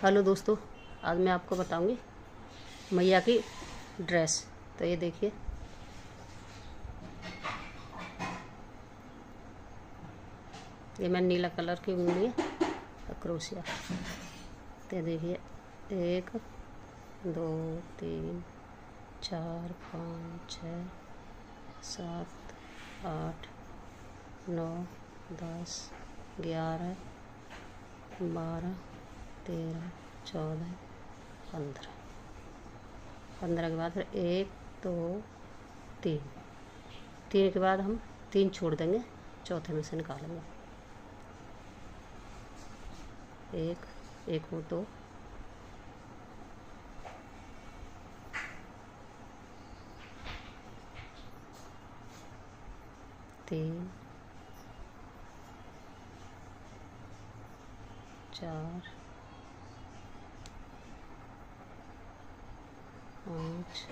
Hello दोस्तों, आज मैं आपको बताऊंगी मैया की ड्रेस। तो ये देखिए, ये मैं नीला कलर की ऊन ली है क्रोशिया। तो देखिए 1 2 3 4 5 6 7 8 9 10 11 12 13 14 15 15 के बाद फिर 1 2 3 3 के बाद हम 3 छोड़ देंगे, चौथे में से निकालेंगे। एक और 2 3 4 5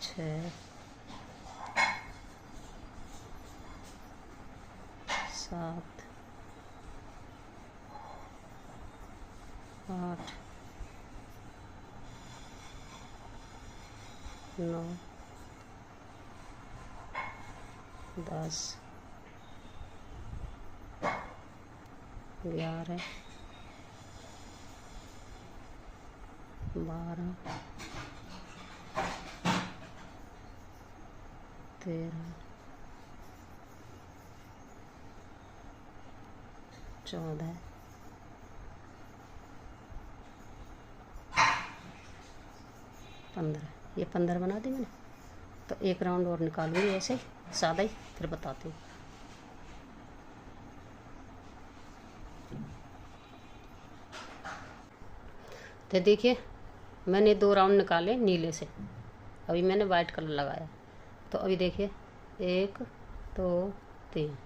6 7 8 9 10 11 12 13 14 15। ये 15 बना दी मैंने। तो एक राउंड और निकालूंगी ऐसे ही सादा ही, फिर बताती हूँ। तो देखिए मैंने 2 राउंड निकाले नीले से, अभी मैंने वाइट कलर लगाया। तो अभी देखिए 1 2 3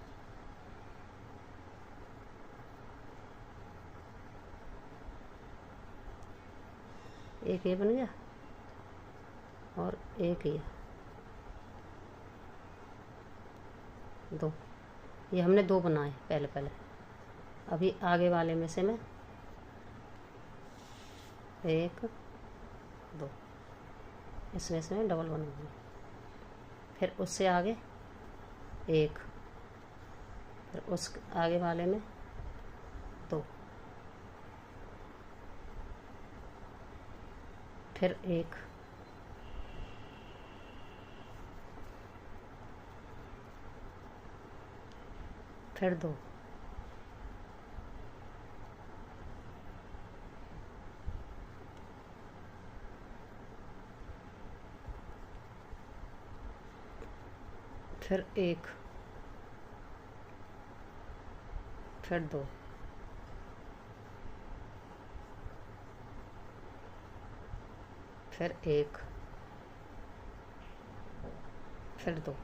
एक ये बन गया और एक ये 2। ये हमने 2 बनाए पहले। अभी आगे वाले में से मैं 1 2 इसमें से मैं डबल बनाऊंगी। फिर उससे आगे 1, फिर उस आगे वाले में 2, फिर 1, फिर 2, फिर 1, फिर 2, फिर 1, फिर 2,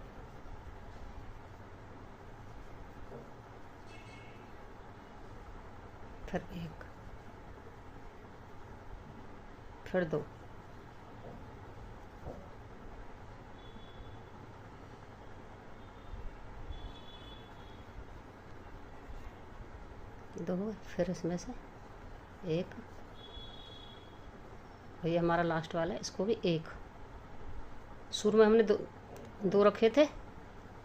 फिर 1, फिर 2, फिर इसमें से 1, ये हमारा लास्ट वाला है, इसको भी 1। शुरू में हमने दो रखे थे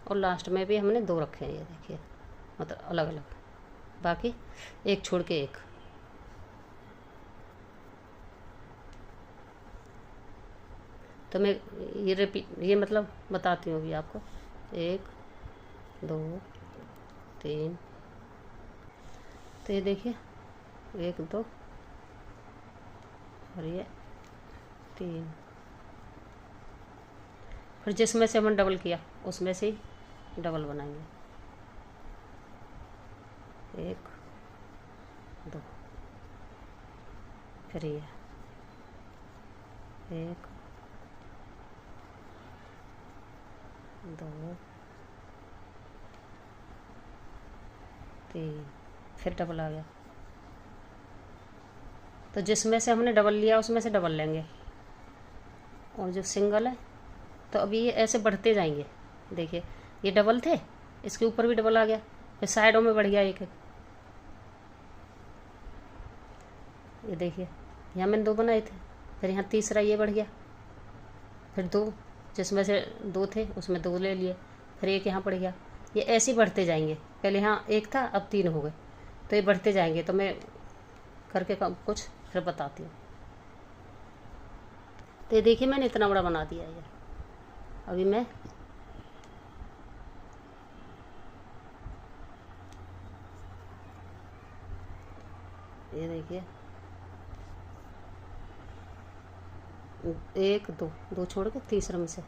और लास्ट में भी हमने 2 रखे हैं। ये देखिए, मतलब अलग अलग, बाकी 1 छोड़ के 1। तो मैं ये मतलब बताती हूँ अभी आपको। 1 2 3, तो ये देखिए 1 2 और ये 3। फिर जिसमें से हमने डबल किया उसमें से ही डबल बनाएंगे। 1 2, फिर ये 1 2 3, फिर डबल आ गया। तो जिसमें से हमने डबल लिया उसमें से डबल लेंगे, और जो सिंगल है तो अभी ये ऐसे बढ़ते जाएंगे। देखिए ये डबल थे, इसके ऊपर भी डबल आ गया, फिर साइडों में बढ़ गया एक एक, ये देखिए यहाँ मैंने 2 बनाए थे, फिर यहाँ तीसरा ये बढ़ गया, फिर 2 जिसमें से 2 थे उसमें 2 ले लिए, फिर एक यहाँ बढ़ गया। ये ऐसे ही बढ़ते जाएंगे, पहले यहाँ 1 था अब 3 हो गए, तो ये बढ़ते जाएंगे। तो मैं करके कुछ फिर बताती हूँ। तो ये देखिए मैंने इतना बड़ा बना दिया ये। अभी मैं ये देखिए 1 2 2 छोड़ के तीसरे में से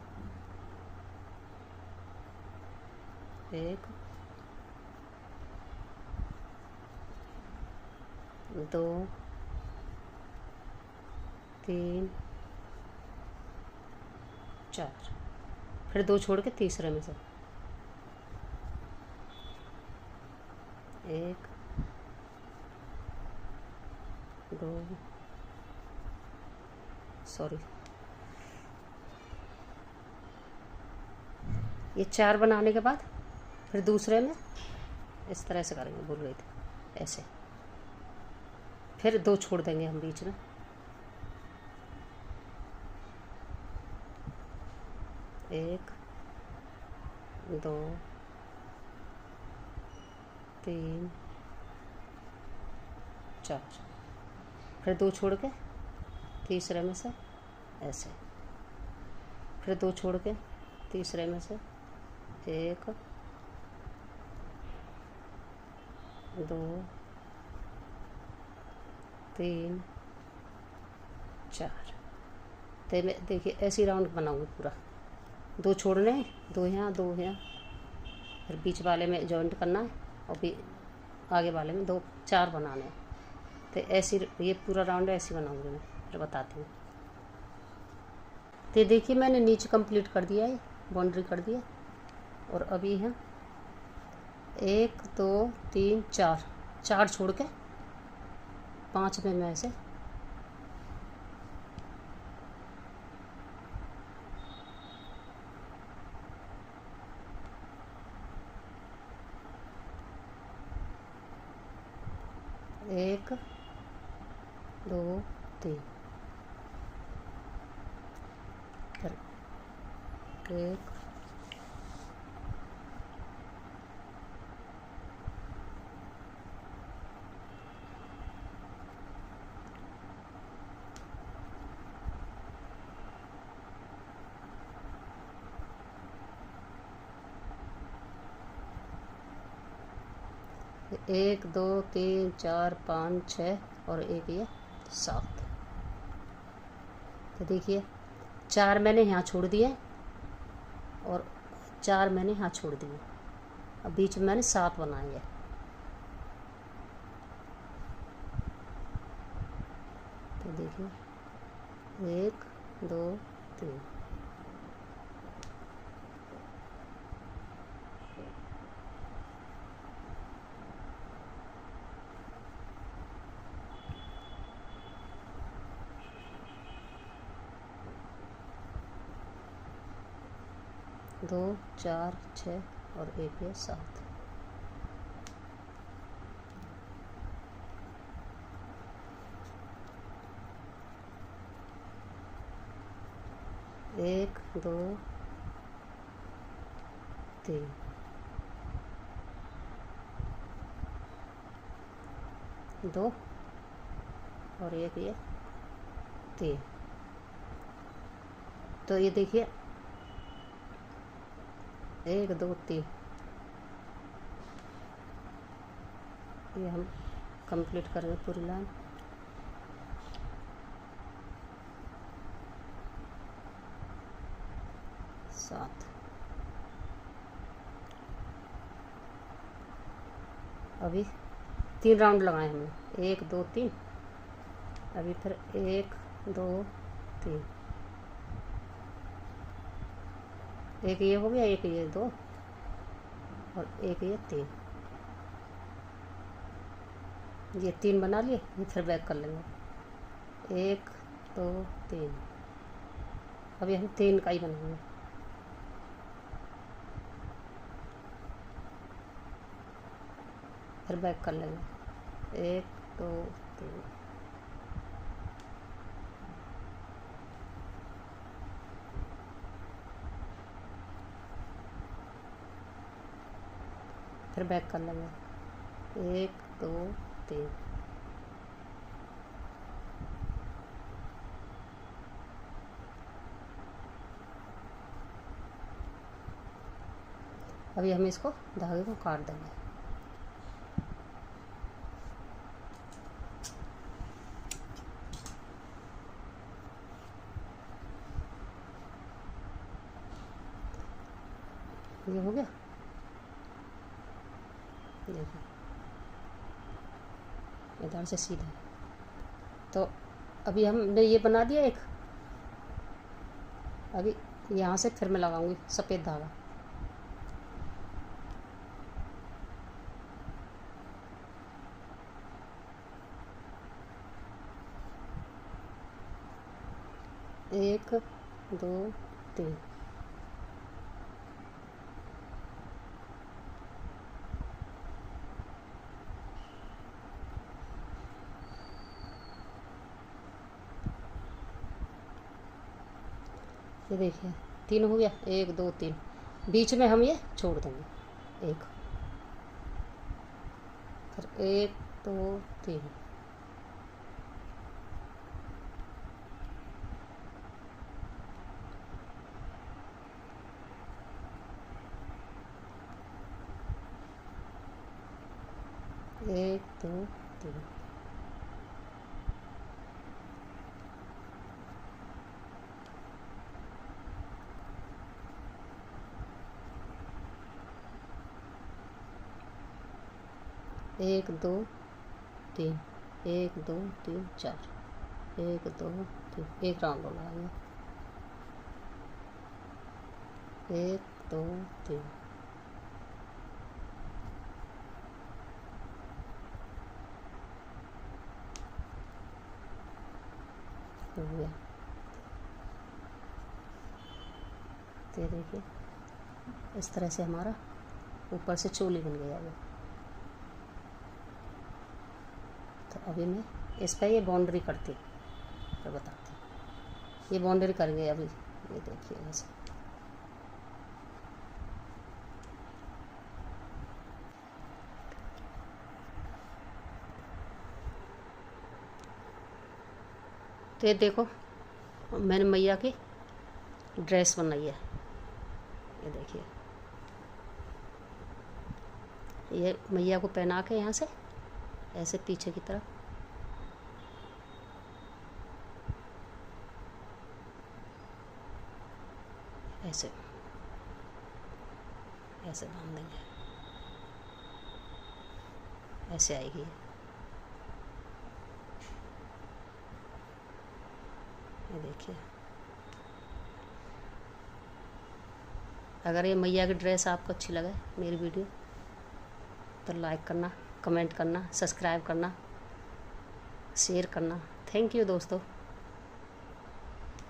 1 2 3 4, फिर 2 छोड़ के तीसरे में से 1 2 सॉरी ये 4 बनाने के बाद फिर दूसरे में इस तरह से करेंगे, भूल गई थी, ऐसे। फिर 2 छोड़ देंगे हम बीच में, 1 2 3 4, फिर 2 छोड़ के तीसरे में से ऐसे, फिर 2 छोड़ के तीसरे में से 1 2 3 4। तो मैं देखिए ऐसी राउंड बनाऊंगी पूरा, 2 छोड़ने हैं, 2 यहाँ 2 यहाँ, फिर बीच वाले में जॉइंट करना है और भी आगे वाले में 2 4 बनाने हैं। तो ऐसी ये पूरा राउंड ऐसी बनाऊंगी मैं, फिर बताती हूँ। तो देखिए मैंने नीचे कंप्लीट कर दिया है, बाउंड्री कर दिया। और अभी है 1 2 3 4, 4 छोड़ के 5 में मैं ऐसे एक 2 3, फिर 1 1 2 3 4 5 6 और एक ये 7। तो देखिए 4 मैंने यहाँ छोड़ दिए और 4 मैंने यहाँ छोड़ दिए, अब बीच में मैंने 7 बनाएंगे। तो देखिए 1 2 3, दो 4 6 और एक ये 7। एक 2 3, 2 और एक ये 3। तो ये देखिए 1 2 3 ये हम कंप्लीट करेंगे पूरी लाइन। सात, अभी 3 राउंड लगाए हमने, 1 2 3, अभी फिर 1 2 3, एक ये हो गया, एक ये 2 और एक ये 3, ये 3 बना लिए। ये फिर बैक कर लेंगे 1 2 3, अभी हम 3 का ही बनाएंगे। फिर बैक कर लेंगे 1 2 3, फिर बैक कर लेंगे। 1 2 3। अभी हम इसको धागे को काट देंगे। ये हो गया, देखो इधर से सीधा। तो अभी हमने ये बना दिया एक। अभी यहाँ से फिर मैं लगाऊंगी सफ़ेद धागा। एक 2 3। ये देखिए 3 हो गया। 1 2 3। बीच में हम ये छोड़ देंगे एक, फिर 1 2 3। एक 2 3। एक 2 3। 1 2 3 4। 1 2 3। एक राउंड और लगाएंगे। 1 2 3। हो गया। तो देखिए इस तरह से हमारा ऊपर से चोली बन गया है। तो अभी मैं इस पर ये बाउंड्री करती तो बताती। ये बाउंड्री कर गई अभी, ये देखिए ऐसे। तो ये देखो मैंने मैया की ड्रेस बनाई है। ये देखिए, ये मैया को पहना के यहाँ से ऐसे पीछे की तरफ ऐसे ऐसे बांध देंगे। ऐसे आएगी। ये देखिए, अगर ये मैया की ड्रेस आपको अच्छी लगे मेरी वीडियो तो लाइक करना, कमेंट करना, सब्सक्राइब करना, शेयर करना। थैंक यू दोस्तों।